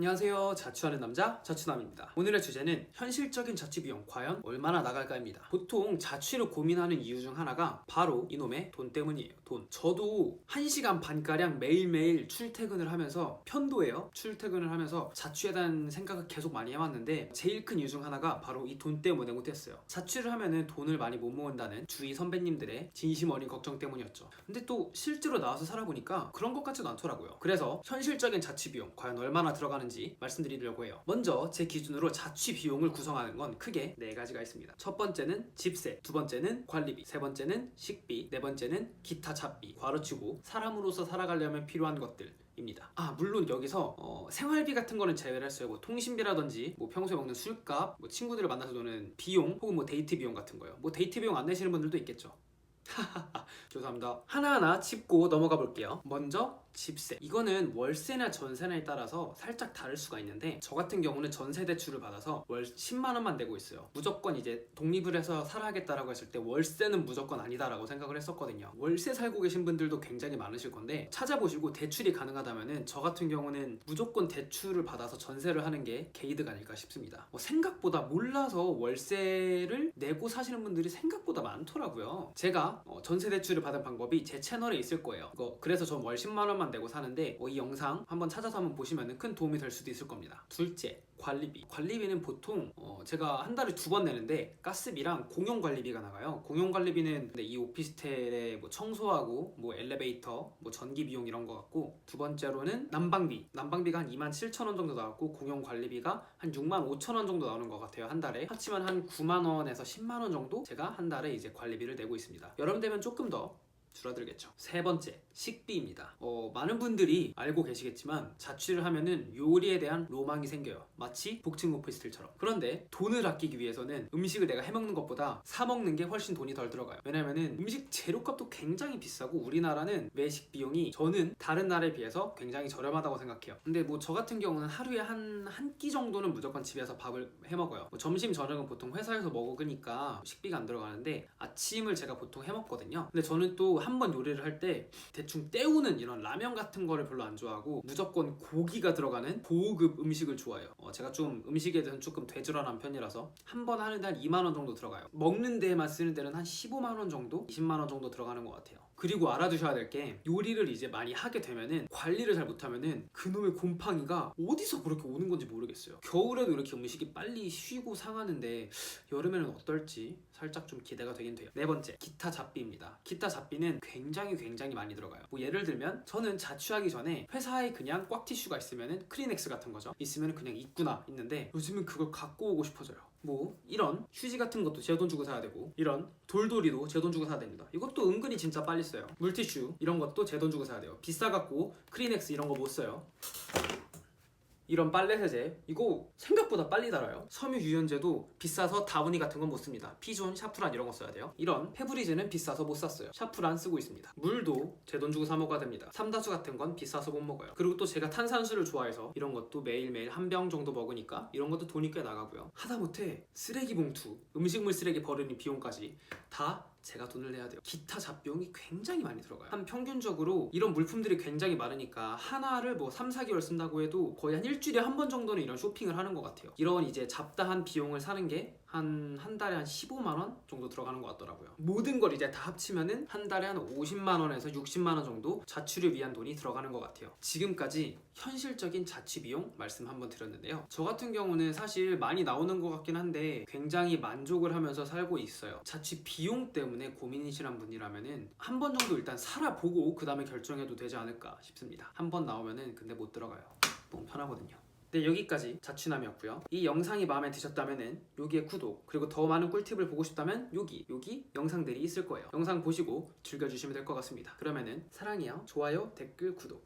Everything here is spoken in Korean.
안녕하세요. 자취하는 남자 자취남입니다. 오늘의 주제는 현실적인 자취 비용 과연 얼마나 나갈까입니다. 보통 자취를 고민하는 이유 중 하나가 바로 이놈의 돈 때문이에요. 돈. 저도 1시간 반가량 매일매일 출퇴근을 하면서 편도예요. 출퇴근을 하면서 자취에 대한 생각을 계속 많이 해왔는데 제일 큰 이유 중 하나가 바로 이 돈 때문에 못했어요. 자취를 하면은 돈을 많이 못 모은다는 주위 선배님들의 진심 어린 걱정 때문이었죠. 근데 또 실제로 나와서 살아보니까 그런 것 같지도 않더라고요. 그래서 현실적인 자취 비용 과연 얼마나 들어가는지 말씀드리려고 해요. 먼저 제 기준으로 자취 비용을 구성하는 건 크게 4가지가 있습니다. 첫 번째는 집세, 두 번째는 관리비, 세 번째는 식비, 네 번째는 기타 잡비, 괄호치고 사람으로서 살아가려면 필요한 것들 입니다. 물론 여기서 생활비 같은 거는 제외를 했어요. 뭐 통신비라든지 뭐 평소에 먹는 술값, 뭐 친구들을 만나서 노는 비용, 혹은 뭐 데이트 비용 같은 거요. 뭐 데이트 비용 안 내시는 분들도 있겠죠. 죄송합니다. 하나하나 짚고 넘어가 볼게요. 먼저 집세. 이거는 월세나 전세나에 따라서 살짝 다를 수가 있는데 저 같은 경우는 전세 대출을 받아서 월 10만 원만 내고 있어요. 무조건 이제 독립을 해서 살아야겠다라고 했을 때 월세는 무조건 아니다라고 생각을 했었거든요. 월세 살고 계신 분들도 굉장히 많으실 건데 찾아보시고 대출이 가능하다면은 저 같은 경우는 무조건 대출을 받아서 전세를 하는 게 게이드가 아닐까 싶습니다. 생각보다 몰라서 월세를 내고 사시는 분들이 생각보다 많더라고요. 제가 전세 대출을 받은 방법이 제 채널에 있을 거예요. 그래서 전 월 10만 원만 내고 사는데 이 영상 한번 찾아서 한번 보시면 큰 도움이 될 수도 있을 겁니다. 둘째, 관리비. 관리비는 보통 제가 한 달에 2번 내는데 가스비랑 공용관리비가 나가요. 공용관리비는 이 오피스텔에 뭐 청소하고 뭐 엘리베이터, 뭐 전기 비용 이런 거 같고, 두 번째로는 난방비. 난방비가 한 27,000원 정도 나왔고 공용관리비가 한 65,000원 정도 나오는 것 같아요. 한 달에 합치면 한 9만 원에서 10만 원 정도 제가 한 달에 이제 관리비를 내고 있습니다. 여름 되면 조금 더 줄어들겠죠. 세 번째, 식비입니다. 많은 분들이 알고 계시겠지만 자취를 하면은 요리에 대한 로망이 생겨요. 마치 복층 오피스텔처럼. 그런데 돈을 아끼기 위해서는 음식을 내가 해먹는 것보다 사 먹는 게 훨씬 돈이 덜 들어가요. 왜냐면은 음식 재료값도 굉장히 비싸고 우리나라는 외식 비용이 저는 다른 나라에 비해서 굉장히 저렴하다고 생각해요. 근데 뭐 저 같은 경우는 하루에 한 끼 정도는 무조건 집에서 밥을 해먹어요. 점심 저녁은 보통 회사에서 먹으니까 식비가 안 들어가는데 아침을 제가 보통 해먹거든요. 근데 저는 또 한 번 요리를 할 때 대충 때우는 이런 라면 같은 거를 별로 안 좋아하고 무조건 고기가 들어가는 고급 음식을 좋아해요. 제가 좀 음식에 대해서는 조금 되질환한 편이라서 한 번 하는데 한 2만 원 정도 들어가요. 먹는 데에만 쓰는 데는 한 15만 원 정도? 20만 원 정도 들어가는 것 같아요. 그리고 알아두셔야 될 게 요리를 이제 많이 하게 되면은 관리를 잘 못하면은 그놈의 곰팡이가 어디서 그렇게 오는 건지 모르겠어요. 겨울에도 이렇게 음식이 빨리 쉬고 상하는데 여름에는 어떨지 살짝 좀 기대가 되긴 돼요. 네 번째, 기타 잡비입니다. 기타 잡비는 굉장히 많이 들어가요. 뭐 예를 들면 저는 자취하기 전에 회사에 그냥 꽉 티슈가 있으면은 크리넥스 같은 거죠. 있으면은 그냥 있구나 있는데 요즘은 그걸 갖고 오고 싶어져요. 뭐 이런 휴지 같은 것도 제 돈 주고 사야 되고, 이런 돌돌이도 제 돈 주고 사야 됩니다. 이것도 은근히 진짜 빨리 써요. 물티슈 이런 것도 제 돈 주고 사야 돼요. 비싸갖고 크리넥스 이런 거 못 써요. 이런 빨래 세제 이거 생각보다 빨리 닳아요. 섬유 유연제도 비싸서 다우니 같은 건 못 씁니다. 피존, 샤프란 이런 거 써야 돼요. 이런 페브리즈는 비싸서 못 샀어요. 샤프란 쓰고 있습니다. 물도 제 돈 주고 사 먹어야 됩니다. 삼다수 같은 건 비싸서 못 먹어요. 그리고 또 제가 탄산수를 좋아해서 이런 것도 매일매일 한 병 정도 먹으니까 이런 것도 돈이 꽤 나가고요. 하다못해 쓰레기 봉투, 음식물 쓰레기 버리는 비용까지 다 제가 돈을 내야 돼요. 기타 잡비용이 굉장히 많이 들어가요. 한 평균적으로 이런 물품들이 굉장히 많으니까 하나를 뭐 3, 4개월 쓴다고 해도 거의 한 일주일에 한 번 정도는 이런 쇼핑을 하는 것 같아요. 이런 이제 잡다한 비용을 사는 게 한 달에 한 15만 원 정도 들어가는 것 같더라고요. 모든 걸 이제 다 합치면은 한 달에 한 50만 원에서 60만 원 정도 자취를 위한 돈이 들어가는 것 같아요. 지금까지 현실적인 자취 비용 말씀 한번 드렸는데요. 저 같은 경우는 사실 많이 나오는 것 같긴 한데 굉장히 만족을 하면서 살고 있어요. 자취 비용 때문에 고민이시란 분이라면은 한 번 정도 일단 살아보고 그 다음에 결정해도 되지 않을까 싶습니다. 한 번 나오면은 근데 못 들어가요. 너무 편하거든요. 네, 여기까지 자취남이었고요. 이 영상이 마음에 드셨다면은 여기에 구독, 그리고 더 많은 꿀팁을 보고 싶다면 여기 영상들이 있을 거예요. 영상 보시고 즐겨주시면 될 것 같습니다. 그러면은 사랑해요, 좋아요, 댓글, 구독.